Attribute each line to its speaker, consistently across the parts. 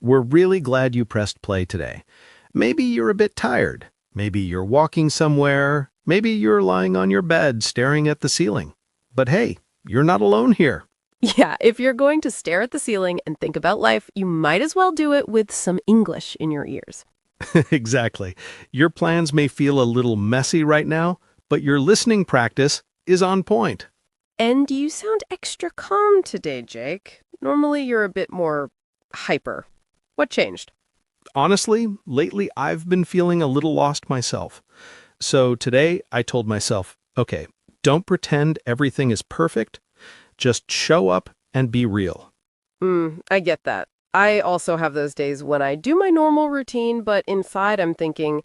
Speaker 1: We're really glad you pressed play today. Maybe you're a bit tired. Maybe you're walking somewhere. Maybe you're lying on your bed staring at the ceiling. But hey, you're not alone here.
Speaker 2: Yeah, if you're going to stare at the ceiling and think about life, you might as well do it with some English in your ears.
Speaker 1: Exactly. Your plans may feel a little messy right now, but your listening practice is on point.
Speaker 2: And you sound extra calm today, Jake. Normally you're a bit more hyper. What changed?
Speaker 1: Honestly, lately I've been feeling a little lost myself. So today I told myself, okay, don't pretend everything is perfect. Just show up and be real.
Speaker 2: I get that. I also have those days when I do my normal routine, but inside I'm thinking,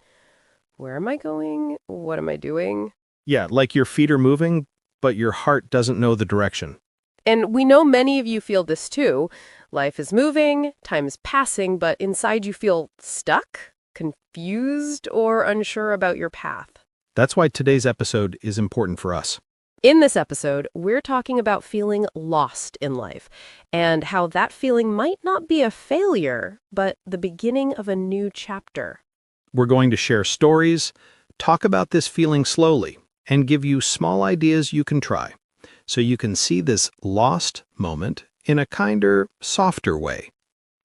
Speaker 2: where am I going? What am I doing?
Speaker 1: Yeah, like your feet are moving, but your heart doesn't know the direction.
Speaker 2: And we know many of you feel this too. Life is moving, time is passing, but inside you feel stuck, confused, or unsure about your path.
Speaker 1: That's why today's episode is important for us.
Speaker 2: In this episode, we're talking about feeling lost in life and how that feeling might not be a failure, but the beginning of a new chapter.
Speaker 1: We're going to share stories, talk about this feeling slowly, and give you small ideas you can try so you can see this lost moment in a kinder, softer way.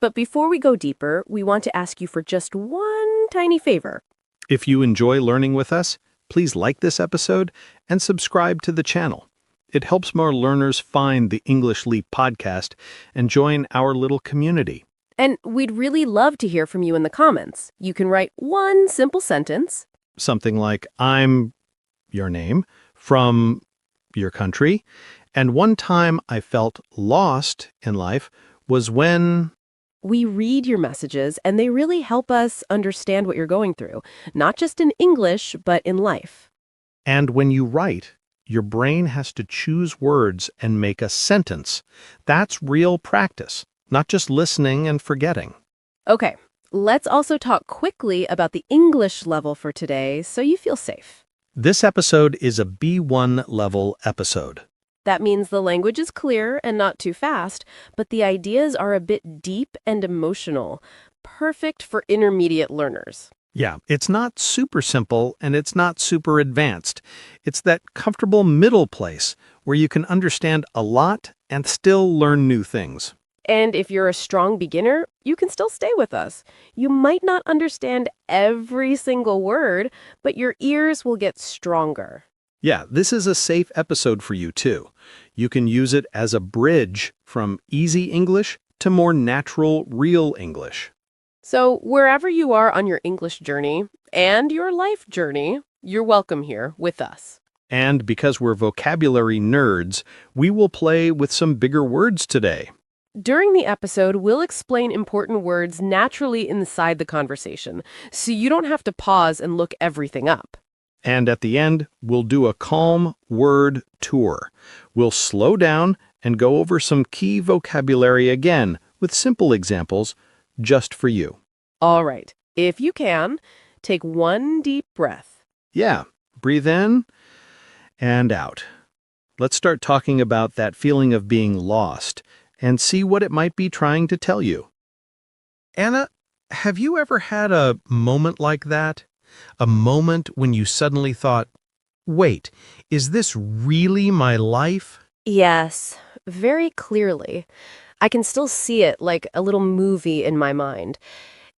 Speaker 2: But before we go deeper, we want to ask you for just one tiny favor.
Speaker 1: If you enjoy learning with us, please like this episode and subscribe to the channel. It helps more learners find the English Leap podcast and join our little community.
Speaker 2: And we'd really love to hear from you in the comments. You can write one simple sentence.
Speaker 1: Something like, I'm your name, from your country, and one time I felt lost in life was when...
Speaker 2: We read your messages, and they really help us understand what you're going through, not just in English, but in life.
Speaker 1: And when you write, your brain has to choose words and make a sentence. That's real practice, not just listening and forgetting.
Speaker 2: Okay, let's also talk quickly about the English level for today so you feel safe.
Speaker 1: This episode is a B1 level episode.
Speaker 2: That means the language is clear and not too fast, but the ideas are a bit deep and emotional, perfect for intermediate learners.
Speaker 1: Yeah, it's not super simple and it's not super advanced. It's that comfortable middle place where you can understand a lot and still learn new things.
Speaker 2: And if you're a strong beginner, you can still stay with us. You might not understand every single word, but your ears will get stronger.
Speaker 1: Yeah, this is a safe episode for you too. You can use it as a bridge from easy English to more natural, real English.
Speaker 2: So wherever you are on your English journey and your life journey, you're welcome here with us.
Speaker 1: And because we're vocabulary nerds, we will play with some bigger words today.
Speaker 2: During the episode, we'll explain important words naturally inside the conversation, so you don't have to pause and look everything up.
Speaker 1: And at the end, we'll do a calm word tour. We'll slow down and go over some key vocabulary again with simple examples just for you.
Speaker 2: All right, if you can, take one deep breath.
Speaker 1: Yeah, breathe in and out. Let's start talking about that feeling of being lost and see what it might be trying to tell you. Anna, have you ever had a moment like that? A moment when you suddenly thought, wait, is this really my life?
Speaker 2: Yes, very clearly. I can still see it like a little movie in my mind.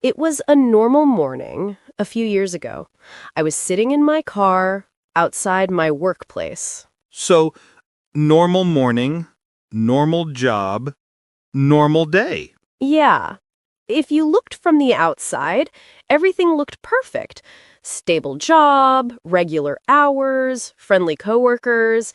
Speaker 2: It was a normal morning a few years ago. I was sitting in my car outside my workplace.
Speaker 1: So, normal morning, normal job, normal day.
Speaker 2: Yeah. If you looked from the outside, everything looked perfect. Stable job, regular hours, friendly coworkers.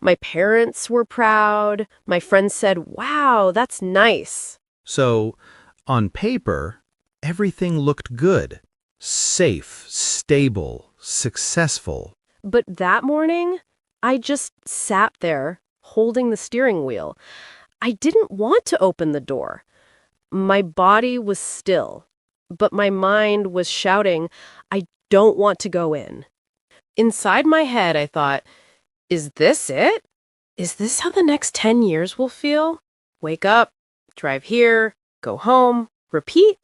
Speaker 2: My parents were proud. My friends said, "Wow, that's nice."
Speaker 1: So, on paper, everything looked good. Safe, stable, successful.
Speaker 2: But that morning, I just sat there, holding the steering wheel. I didn't want to open the door. My body was still, but my mind was shouting, "I don't want to go in." Inside my head, I thought, is this it? Is this how the next 10 years will feel? Wake up, drive here, go home, Repeat.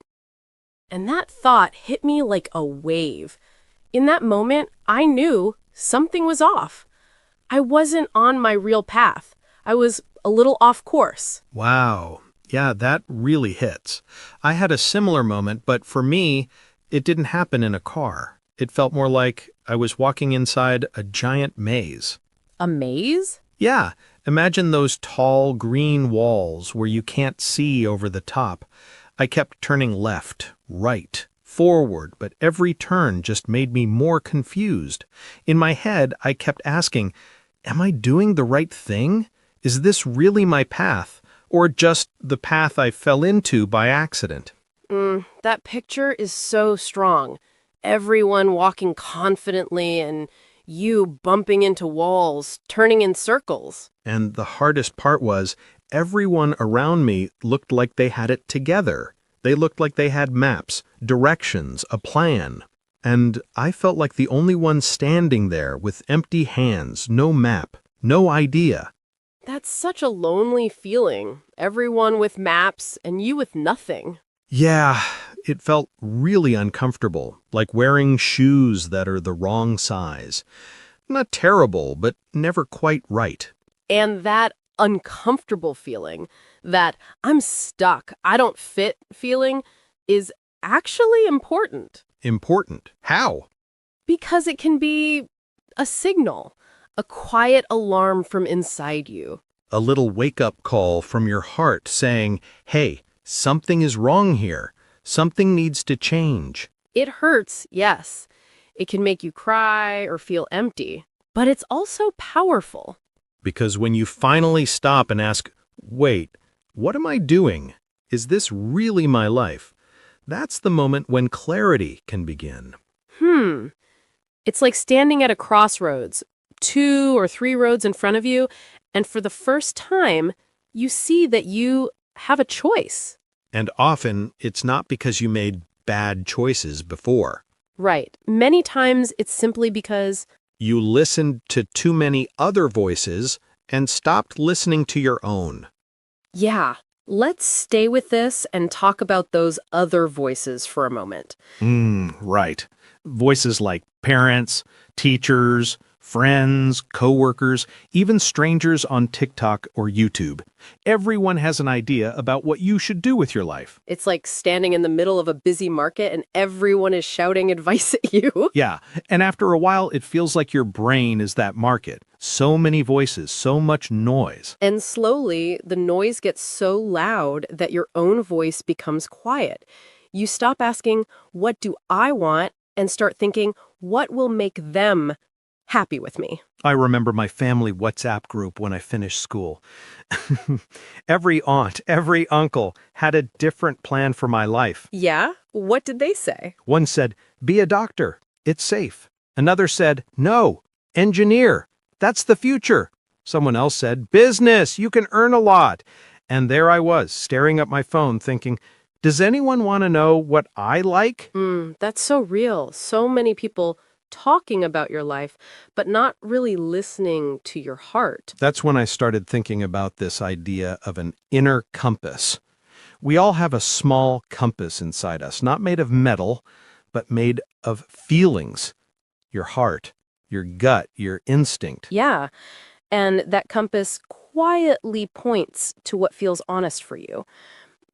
Speaker 2: And that thought hit me like a wave. In that moment, I knew something was off. I wasn't on my real path. I was a little off course.
Speaker 1: Wow. Yeah, that really hits. I had a similar moment, but for me, it didn't happen in a car. It felt more like I was walking inside a giant maze.
Speaker 2: A maze?
Speaker 1: Yeah, imagine those tall green walls where you can't see over the top. I kept turning left, right, forward, but every turn just made me more confused. In my head, I kept asking, am I doing the right thing? Is this really my path, or just the path I fell into by accident?
Speaker 2: That picture is so strong. Everyone walking confidently and you bumping into walls, turning in circles.
Speaker 1: And the hardest part was, everyone around me looked like they had it together. They looked like they had maps, directions, a plan. And I felt like the only one standing there with empty hands, no map, no idea.
Speaker 2: That's such a lonely feeling. Everyone with maps and you with nothing.
Speaker 1: Yeah, it felt really uncomfortable, like wearing shoes that are the wrong size. Not terrible, but never quite right.
Speaker 2: And that uncomfortable feeling, that I'm stuck, I don't fit feeling, is actually important.
Speaker 1: Important. How?
Speaker 2: Because it can be a signal, a quiet alarm from inside you.
Speaker 1: A little wake-up call from your heart saying, hey, something is wrong here. Something needs to change.
Speaker 2: It hurts, yes. It can make you cry or feel empty. But it's also powerful.
Speaker 1: Because when you finally stop and ask, wait, what am I doing? Is this really my life? That's the moment when clarity can begin.
Speaker 2: It's like standing at a crossroads, 2 or 3 roads in front of you, and for the first time, you see that you have a choice.
Speaker 1: And often, it's not because you made bad choices before.
Speaker 2: Right. Many times, it's simply because
Speaker 1: You listened to too many other voices and stopped listening to your own.
Speaker 2: yeah, let's stay with this and talk about those other voices for a moment.
Speaker 1: Right. Voices like parents, teachers, friends, coworkers, even strangers on TikTok or YouTube. Everyone has an idea about what you should do with your life.
Speaker 2: It's like standing in the middle of a busy market and everyone is shouting advice at you.
Speaker 1: Yeah, and after a while, it feels like your brain is that market. So many voices, so much noise.
Speaker 2: And slowly, the noise gets so loud that your own voice becomes quiet. You stop asking, what do I want? And start thinking, what will make them happy with me?
Speaker 1: I remember my family WhatsApp group when I finished school. Every aunt, every uncle had a different plan for my life.
Speaker 2: Yeah? What did they say?
Speaker 1: One said, be a doctor. It's safe. Another said, no, engineer. That's the future. Someone else said, business. You can earn a lot. And there I was, staring at my phone thinking, does anyone want to know what I like?
Speaker 2: That's so real. So many people talking about your life, but not really listening to your heart.
Speaker 1: That's when I started thinking about this idea of an inner compass. We all have a small compass inside us, not made of metal, but made of feelings. Your heart, your gut, your instinct.
Speaker 2: Yeah. And that compass quietly points to what feels honest for you.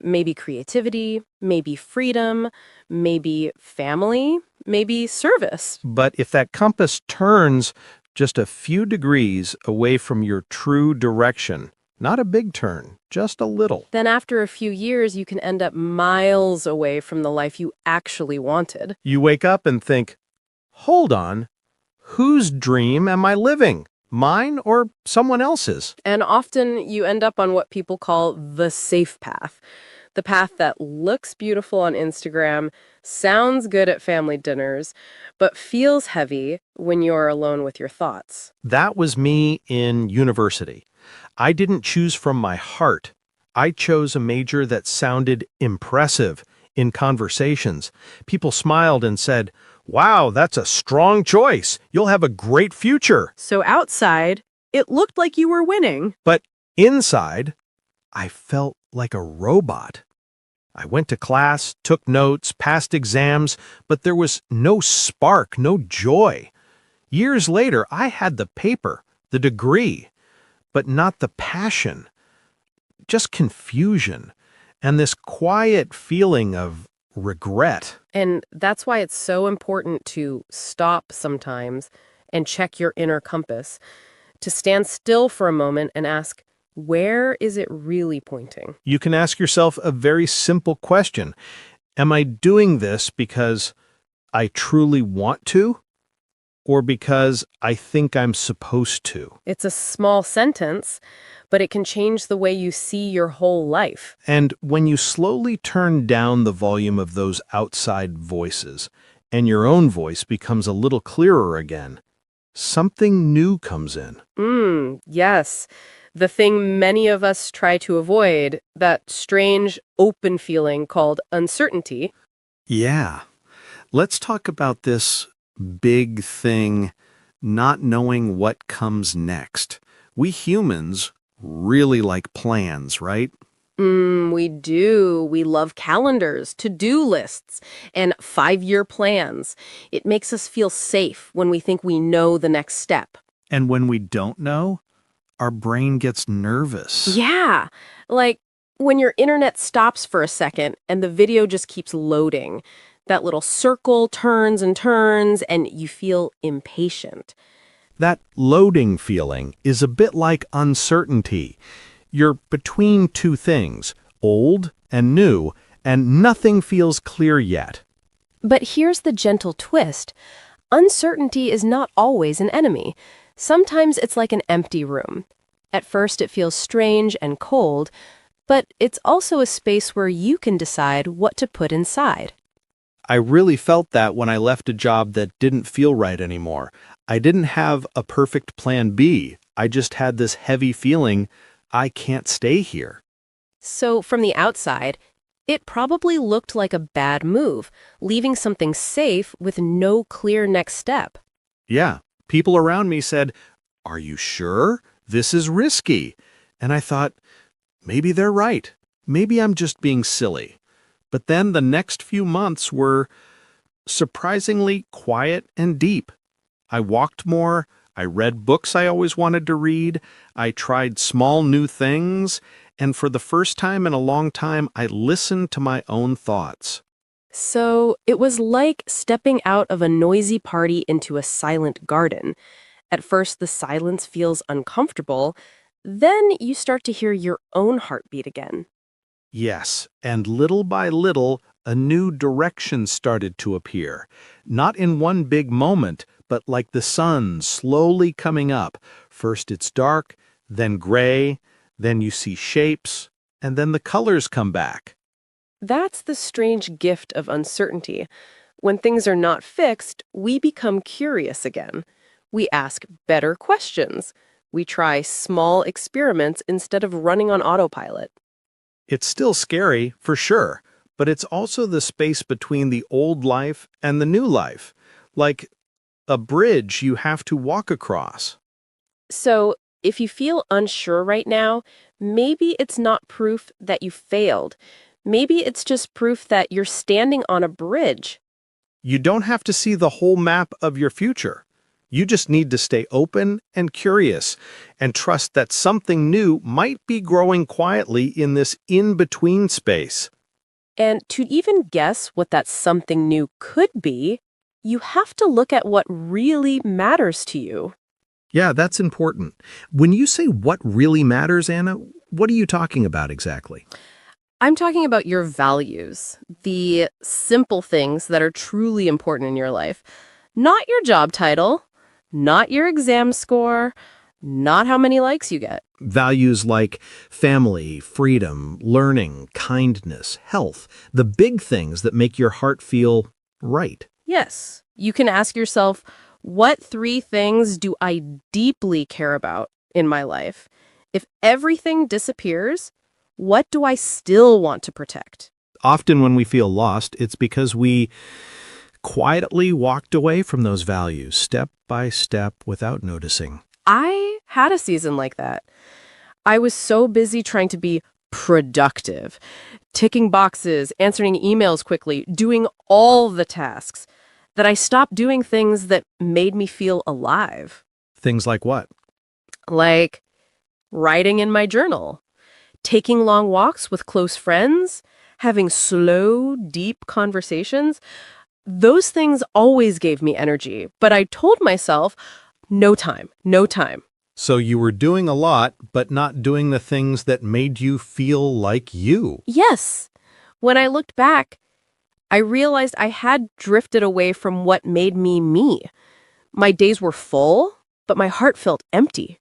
Speaker 2: Maybe creativity, maybe freedom, maybe family, maybe service.
Speaker 1: But if that compass turns just a few degrees away from your true direction, not a big turn, just a little,
Speaker 2: Then after a few years, you can end up miles away from the life you actually wanted.
Speaker 1: you wake up and think, hold on, whose dream am I living? Mine or someone else's?
Speaker 2: And often you end up on what people call the safe path. The path that looks beautiful on Instagram, sounds good at family dinners, but feels heavy when you're alone with your thoughts.
Speaker 1: That was me in university. I didn't choose from my heart. I chose a major that sounded impressive in conversations. People smiled and said, wow, that's a strong choice. You'll have a great future.
Speaker 2: So outside, it looked like you were winning.
Speaker 1: But inside, I felt like a robot. I went to class, took notes, passed exams, but there was no spark, no joy. Years later, I had the paper, the degree, but not the passion, just confusion, and this quiet feeling of regret.
Speaker 2: And that's why it's so important to stop sometimes and check your inner compass, to stand still for a moment and ask, where is it really pointing?
Speaker 1: You can ask yourself a very simple question. Am I doing this because I truly want to, or because I think I'm supposed to?
Speaker 2: It's a small sentence, but it can change the way you see your whole life.
Speaker 1: And when you slowly turn down the volume of those outside voices, and your own voice becomes a little clearer again, something new comes in.
Speaker 2: Yes. The thing many of us try to avoid, that strange, open feeling called uncertainty.
Speaker 1: Yeah. Let's talk about this big thing, not knowing what comes next. We humans really like plans, right?
Speaker 2: We do. We love calendars, to-do lists, and 5-year plans. It makes us feel safe when we think we know the next step.
Speaker 1: And when we don't know, our brain gets nervous.
Speaker 2: Yeah, like when your internet stops for a second and the video just keeps loading. That little circle turns and turns, and you feel impatient.
Speaker 1: That loading feeling is a bit like uncertainty. You're between two things, old and new, and nothing feels clear yet.
Speaker 2: But here's the gentle twist. Uncertainty is not always an enemy. Sometimes it's like an empty room. At first it feels strange and cold, but it's also a space where you can decide what to put inside.
Speaker 1: I really felt that when I left a job that didn't feel right anymore. I didn't have a perfect plan B. I just had this heavy feeling I can't stay here.
Speaker 2: So from the outside, it probably looked like a bad move, leaving something safe with no clear next step.
Speaker 1: Yeah, people around me said, "Are you sure? This is risky." And I thought, maybe they're right. Maybe I'm just being silly. But then the next few months were surprisingly quiet and deep. I walked more. I read books I always wanted to read. I tried small new things. And for the first time in a long time, I listened to my own thoughts.
Speaker 2: So it was like stepping out of a noisy party into a silent garden. At first, the silence feels uncomfortable. Then you start to hear your own heartbeat again.
Speaker 1: Yes, and little by little, a new direction started to appear. Not in one big moment, but like the sun slowly coming up. First it's dark, then gray, then you see shapes, and then the colors come back.
Speaker 2: That's the strange gift of uncertainty. When things are not fixed, we become curious again. We ask better questions. We try small experiments instead of running on autopilot.
Speaker 1: It's still scary, for sure, but it's also the space between the old life and the new life, like a bridge you have to walk across.
Speaker 2: So, if you feel unsure right now, maybe it's not proof that you failed. Maybe it's just proof that you're standing on a bridge.
Speaker 1: You don't have to see the whole map of your future. You just need to stay open and curious and trust that something new might be growing quietly in this in-between space.
Speaker 2: And to even guess what that something new could be, you have to look at what really matters to you.
Speaker 1: Yeah, that's important. When you say what really matters, Anna, what are you talking about exactly?
Speaker 2: I'm talking about your values, the simple things that are truly important in your life. Not your job title, not your exam score, not how many likes you get.
Speaker 1: Values like family, freedom, learning, kindness, health, the big things that make your heart feel right.
Speaker 2: Yes, you can ask yourself, what 3 things do I deeply care about in my life? If everything disappears, what do I still want to protect?
Speaker 1: Often when we feel lost, it's because we quietly walked away from those values, step by step, without noticing.
Speaker 2: I had a season like that. I was so busy trying to be productive. Ticking boxes, answering emails quickly, doing all the tasks, that I stopped doing things that made me feel alive.
Speaker 1: Things like what?
Speaker 2: Like writing in my journal, taking long walks with close friends, having slow, deep conversations. Those things always gave me energy, but I told myself, no time, no time.
Speaker 1: So you were doing a lot, but not doing the things that made you feel like you.
Speaker 2: Yes. When I looked back, I realized I had drifted away from what made me me. My days were full, but my heart felt empty.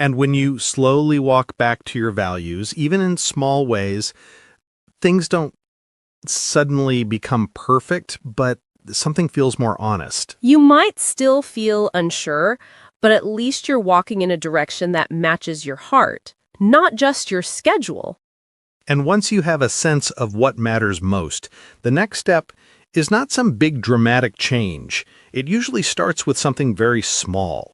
Speaker 1: And when you slowly walk back to your values, even in small ways, things don't suddenly become perfect, but something feels more honest.
Speaker 2: You might still feel unsure, but at least you're walking in a direction that matches your heart, not just your schedule.
Speaker 1: And once you have a sense of what matters most, the next step is not some big dramatic change. It usually starts with something very small.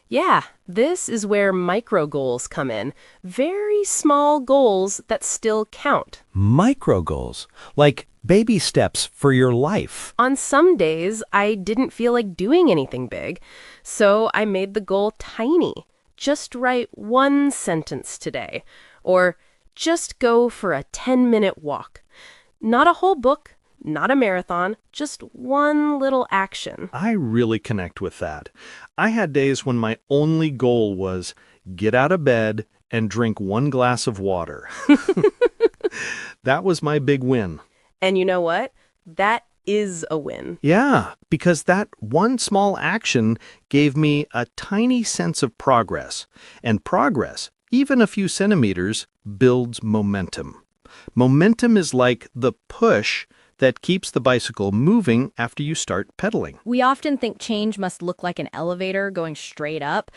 Speaker 2: Yeah, this is where micro goals come in. Very small goals that still count.
Speaker 3: Micro goals, like baby steps for your life.
Speaker 2: On some days, I didn't feel like doing anything big, so I made the goal tiny. Just write one sentence today, or just go for a 10-minute walk. Not a whole book, not a marathon, just one little action.
Speaker 1: I really connect with that. I had days when my only goal was get out of bed and drink one glass of water. That was my big win.
Speaker 2: And you know what? That is a win.
Speaker 1: Yeah, because that one small action gave me a tiny sense of progress. And progress, even a few centimeters, builds momentum. Momentum is like the push that keeps the bicycle moving after you start pedaling.
Speaker 4: We often think change must look like an elevator going straight up,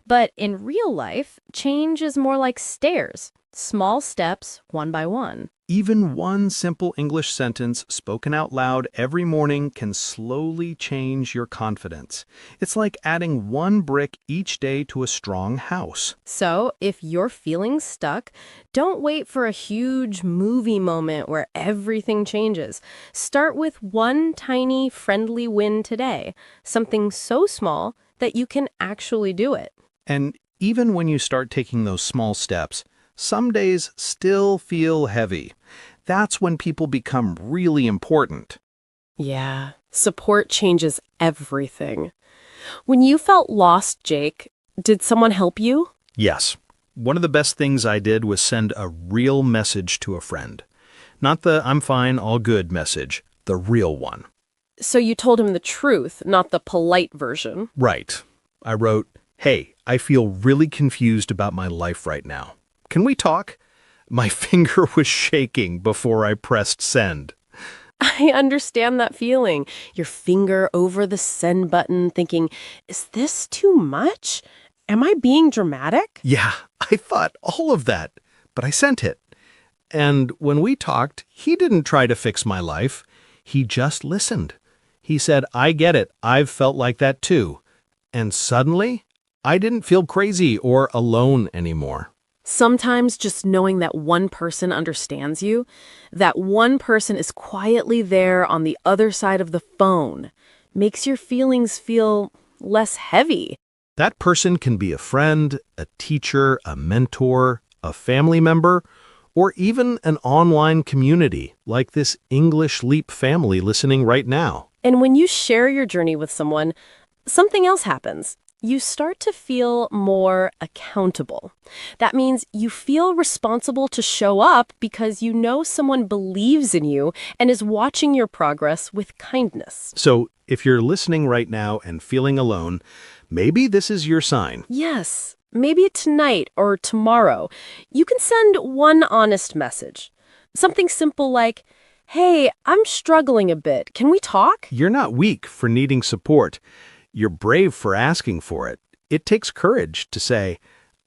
Speaker 4: but in real life, change is more like stairs, small steps, one by one.
Speaker 1: Even one simple English sentence spoken out loud every morning can slowly change your confidence. It's like adding one brick each day to a strong house.
Speaker 2: So, if you're feeling stuck, don't wait for a huge movie moment where everything changes. Start with one tiny, friendly win today, something so small that you can actually do it.
Speaker 1: And even when you start taking those small steps, some days still feel heavy. That's when people become really important.
Speaker 2: Yeah, support changes everything. When you felt lost, Jake, did someone help you?
Speaker 1: Yes. One of the best things I did was send a real message to a friend. Not the I'm fine, all good message, the real one.
Speaker 2: So you told him the truth, not the polite version.
Speaker 1: Right. I wrote, "Hey, I feel really confused about my life right now. Can we talk?" My finger was shaking before I pressed send.
Speaker 2: I understand that feeling. Your finger over the send button thinking, is this too much? Am I being dramatic?
Speaker 1: Yeah, I thought all of that, but I sent it. And when we talked, he didn't try to fix my life. He just listened. He said, "I get it. I've felt like that too." And suddenly, I didn't feel crazy or alone anymore.
Speaker 2: Sometimes just knowing that one person understands you, that one person is quietly there on the other side of the phone, makes your feelings feel less heavy.
Speaker 1: That person can be a friend, a teacher, a mentor, a family member, or even an online community like this English Leap family listening right now.
Speaker 2: And when you share your journey with someone, something else happens. You start to feel more accountable. That means you feel responsible to show up because you know someone believes in you and is watching your progress with kindness.
Speaker 1: So if you're listening right now and feeling alone, maybe this is your sign.
Speaker 2: Yes, maybe tonight or tomorrow, you can send one honest message. Something simple like, "Hey, I'm struggling a bit. Can we talk?"
Speaker 1: You're not weak for needing support. You're brave for asking for it. It takes courage to say,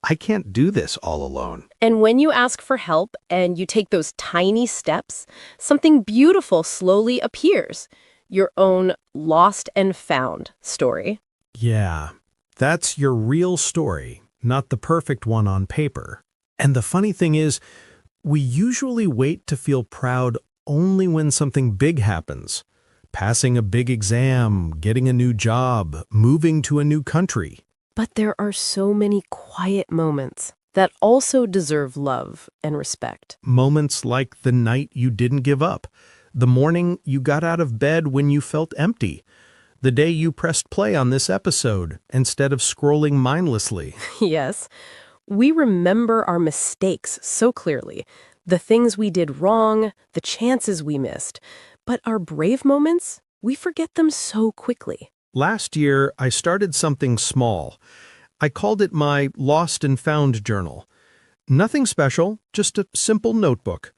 Speaker 1: "I can't do this all alone."
Speaker 2: And when you ask for help and you take those tiny steps, something beautiful slowly appears. Your own lost and found story.
Speaker 3: Yeah, that's your real story, not the perfect one on paper. And the funny thing is, We usually wait to feel proud only when something big happens. Passing a big exam, getting a new job, moving to a new country.
Speaker 2: But there are so many quiet moments that also deserve love and respect.
Speaker 3: Moments like the night you didn't give up, the morning you got out of bed when you felt empty, the day you pressed play on this episode instead of scrolling mindlessly.
Speaker 2: Yes, we remember our mistakes so clearly, the things we did wrong, the chances we missed. But our brave moments, we forget them so quickly.
Speaker 3: Last year, I started something small. I called it my Lost and Found Journal. Nothing special, just a simple notebook.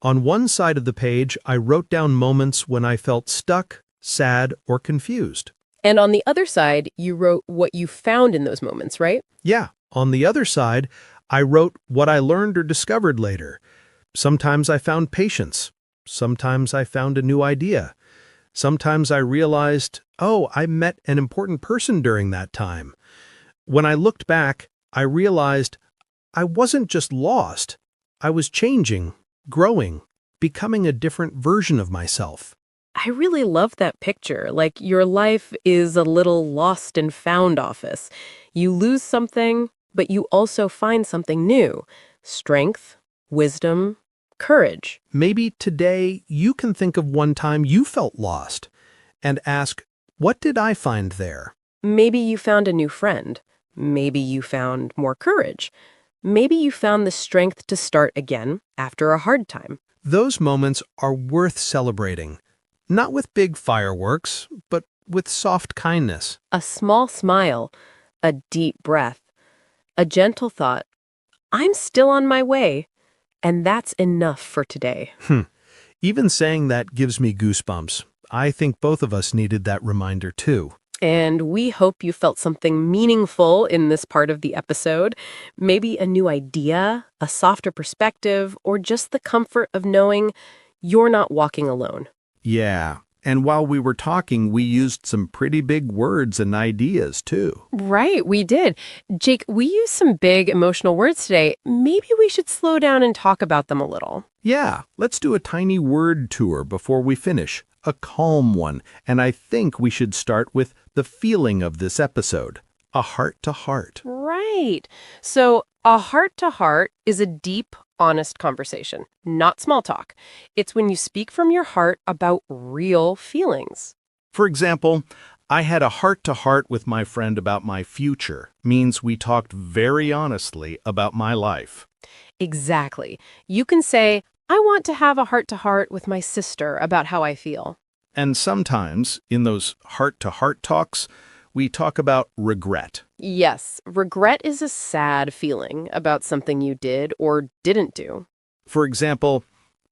Speaker 3: On one side of the page, I wrote down moments when I felt stuck, sad, or confused.
Speaker 2: And on the other side, you wrote what you found in those moments, right?
Speaker 3: Yeah, on the other side, I wrote what I learned or discovered later. Sometimes I found patience. Sometimes I found a new idea. Sometimes I realized, oh, I met an important person during that time. When I looked back, I realized I wasn't just lost. I was changing, growing, becoming a different version of myself.
Speaker 2: I really love that picture. Like your life is a little lost and found office. You lose something, but you also find something new. Strength, wisdom, courage.
Speaker 3: Maybe today you can think of one time you felt lost and ask, what did I find there?
Speaker 2: Maybe you found a new friend. Maybe you found more courage. Maybe you found the strength to start again after a hard time.
Speaker 3: Those moments are worth celebrating, not with big fireworks, but with soft kindness.
Speaker 2: A small smile, a deep breath, a gentle thought, I'm still on my way. And that's enough for today.
Speaker 3: Even saying that gives me goosebumps. I think both of us needed that reminder too.
Speaker 2: And we hope you felt something meaningful in this part of the episode. Maybe a new idea, a softer perspective, or just the comfort of knowing you're not walking alone.
Speaker 1: Yeah, and while we were talking, we used some pretty big words and ideas, too.
Speaker 2: Right, we did. Jake, we used some big emotional words today. Maybe we should slow down and talk about them a little.
Speaker 1: Yeah, let's do a tiny word tour before we finish. A calm one, and I think we should start with the feeling of this episode, a heart-to-heart.
Speaker 2: Right. So a heart-to-heart is a deep, honest conversation, not small talk. It's when you speak from your heart about real feelings.
Speaker 1: For example, I had a heart-to-heart with my friend about my future, means we talked very honestly about my life.
Speaker 2: Exactly. You can say, I want to have a heart-to-heart with my sister about how I feel.
Speaker 1: And sometimes, in those heart-to-heart talks, we talk about regret.
Speaker 2: Yes, regret is a sad feeling about something you did or didn't do.
Speaker 1: For example,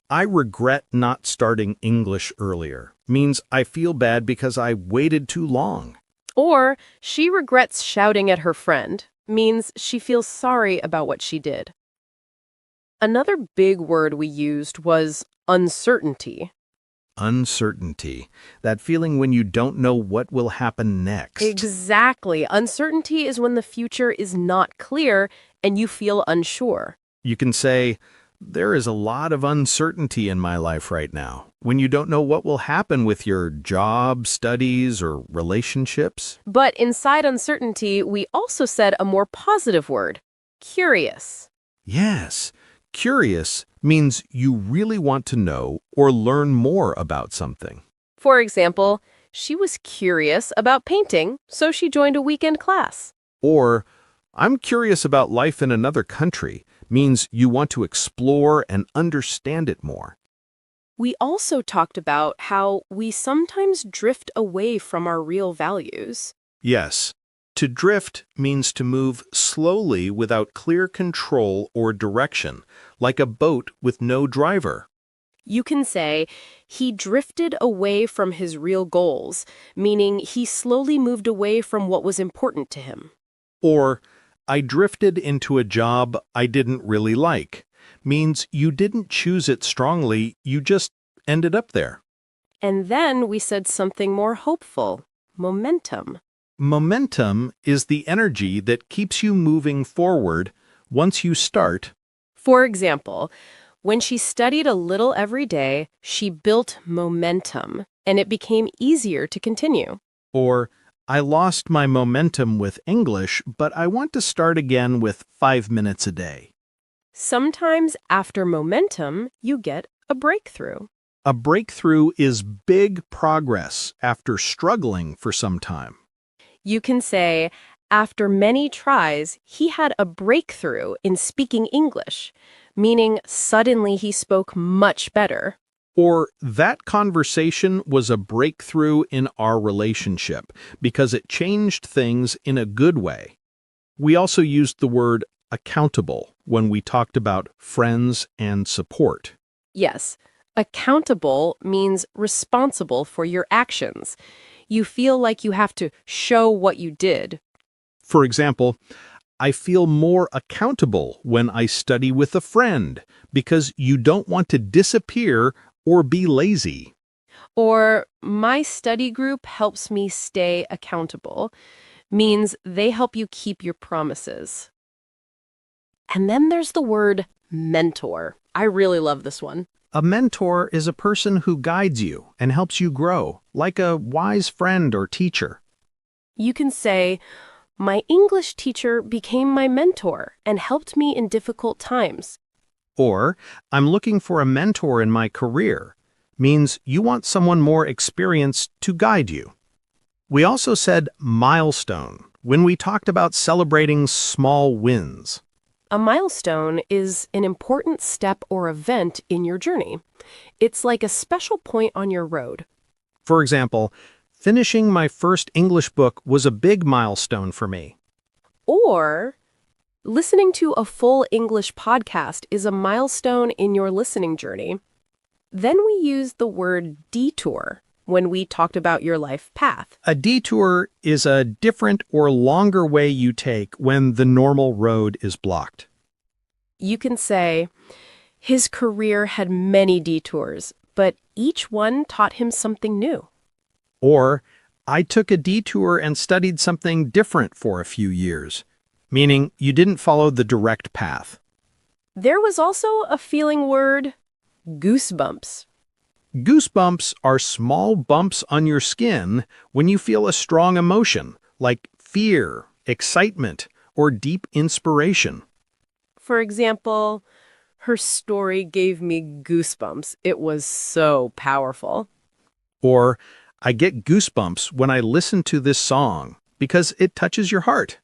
Speaker 1: I regret not starting English earlier, means I feel bad because I waited too long.
Speaker 2: Or she regrets shouting at her friend, means she feels sorry about what she did. Another big word we used was uncertainty.
Speaker 1: Uncertainty, that feeling when you don't know what will happen next.
Speaker 2: Exactly. Uncertainty is when the future is not clear and you feel unsure.
Speaker 1: You can say, there is a lot of uncertainty in my life right now, when you don't know what will happen with your job, studies, or relationships.
Speaker 2: But inside uncertainty, we also said a more positive word, curious.
Speaker 1: Yes, curious means you really want to know or learn more about something.
Speaker 2: For example, she was curious about painting, so she joined a weekend class.
Speaker 1: Or, I'm curious about life in another country, means you want to explore and understand it more.
Speaker 2: We also talked about how we sometimes drift away from our real values.
Speaker 1: Yes, to drift means to move slowly without clear control or direction, like a boat with no driver.
Speaker 2: You can say, he drifted away from his real goals, meaning he slowly moved away from what was important to him.
Speaker 1: Or, I drifted into a job I didn't really like, means you didn't choose it strongly, you just ended up there.
Speaker 2: And then we said something more hopeful, momentum.
Speaker 1: Momentum is the energy that keeps you moving forward once you start.
Speaker 2: For example, When she studied a little every day, she built momentum, and it became easier to continue.
Speaker 1: Or, I lost my momentum with English, but I want to start again with 5 minutes a day.
Speaker 2: Sometimes after momentum, you get a breakthrough.
Speaker 1: A breakthrough is big progress after struggling for some time.
Speaker 2: You can say, after many tries, he had a breakthrough in speaking English, meaning suddenly he spoke much better.
Speaker 1: Or, that conversation was a breakthrough in our relationship because it changed things in a good way. We also used the word accountable when we talked about friends and support.
Speaker 2: Yes, accountable means responsible for your actions. You feel like you have to show what you did.
Speaker 1: For example, I feel more accountable when I study with a friend because you don't want to disappear or be lazy.
Speaker 2: Or, my study group helps me stay accountable, means they help you keep your promises. And then there's the word mentor. I really love this one.
Speaker 1: A mentor is a person who guides you and helps you grow, like a wise friend or teacher.
Speaker 2: You can say, my English teacher became my mentor and helped me in difficult times.
Speaker 1: Or, I'm looking for a mentor in my career, means you want someone more experienced to guide you. We also said milestone when we talked about celebrating small wins.
Speaker 2: A milestone is an important step or event in your journey. It's like a special point on your road.
Speaker 1: For example, finishing my first English book was a big milestone for me.
Speaker 2: Or, listening to a full English podcast is a milestone in your listening journey. Then we used the word detour when we talked about your life path.
Speaker 1: A detour is a different or longer way you take when the normal road is blocked.
Speaker 2: You can say, his career had many detours, but each one taught him something new.
Speaker 1: Or, I took a detour and studied something different for a few years, meaning you didn't follow the direct path.
Speaker 2: There was also a feeling word, goosebumps.
Speaker 1: Goosebumps are small bumps on your skin when you feel a strong emotion, like fear, excitement, or deep inspiration.
Speaker 2: For example, her story gave me goosebumps. It was so powerful.
Speaker 1: Or, I get goosebumps when I listen to this song because it touches your heart.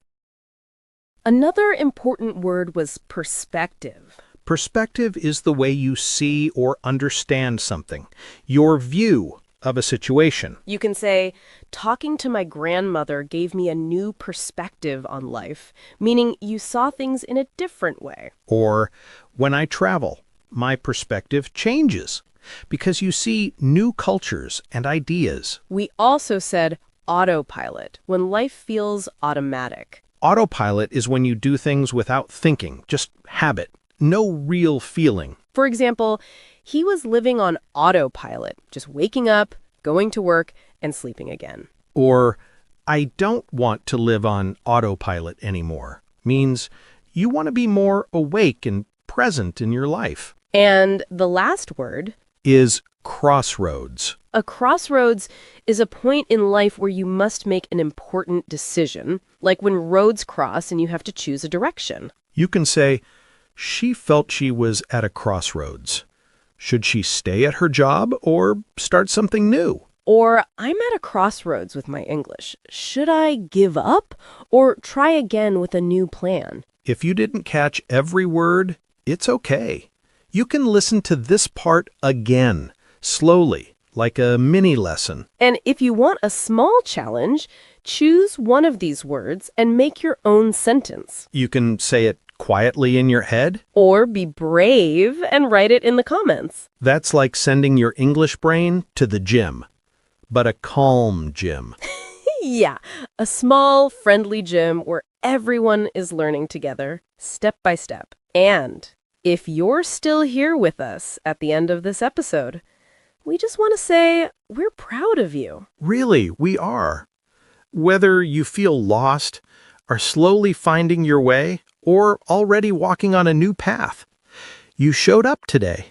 Speaker 2: Another important word was perspective.
Speaker 1: Perspective is the way you see or understand something, your view of a situation.
Speaker 2: You can say, talking to my grandmother gave me a new perspective on life, meaning you saw things in a different way.
Speaker 1: Or, when I travel, my perspective changes because you see new cultures and ideas.
Speaker 2: We also said autopilot, when life feels automatic.
Speaker 1: Autopilot is when you do things without thinking, just habit, no real feeling.
Speaker 2: For example, he was living on autopilot, just waking up, going to work, and sleeping again.
Speaker 1: Or, I don't want to live on autopilot anymore, means you want to be more awake and present in your life.
Speaker 2: And the last word
Speaker 1: Is crossroads.
Speaker 2: A crossroads is a point in life where you must make an important decision, like when roads cross and you have to choose a direction.
Speaker 1: You can say, she felt she was at a crossroads. Should she stay at her job or start something new?
Speaker 2: Or, I'm at a crossroads with my English. Should I give up or try again with a new plan?
Speaker 1: If you didn't catch every word, it's okay. You can listen to this part again, slowly, like a mini lesson.
Speaker 2: And if you want a small challenge, choose one of these words and make your own sentence.
Speaker 1: You can say it quietly in your head.
Speaker 2: Or be brave and write it in the comments.
Speaker 1: That's like sending your English brain to the gym, but a calm gym.
Speaker 2: Yeah, a small, friendly gym where everyone is learning together, step by step. And if you're still here with us at the end of this episode, we just want to say we're proud of you.
Speaker 1: Really, we are. Whether you feel lost, are slowly finding your way, or already walking on a new path,
Speaker 3: You showed up today,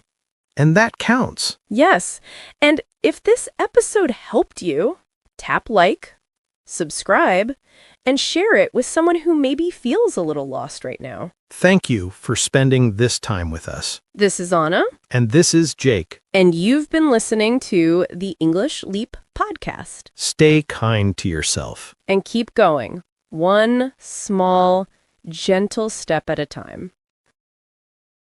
Speaker 3: and that counts.
Speaker 2: Yes, and if this episode helped you, tap like, subscribe, and share it with someone who maybe feels a little lost right now.
Speaker 3: Thank you for spending this time with us.
Speaker 2: This is Anna,
Speaker 3: And this is Jake.
Speaker 2: and you've been listening to the English Leap podcast.
Speaker 3: Stay kind to yourself.
Speaker 2: And keep going, one small, gentle step at a time.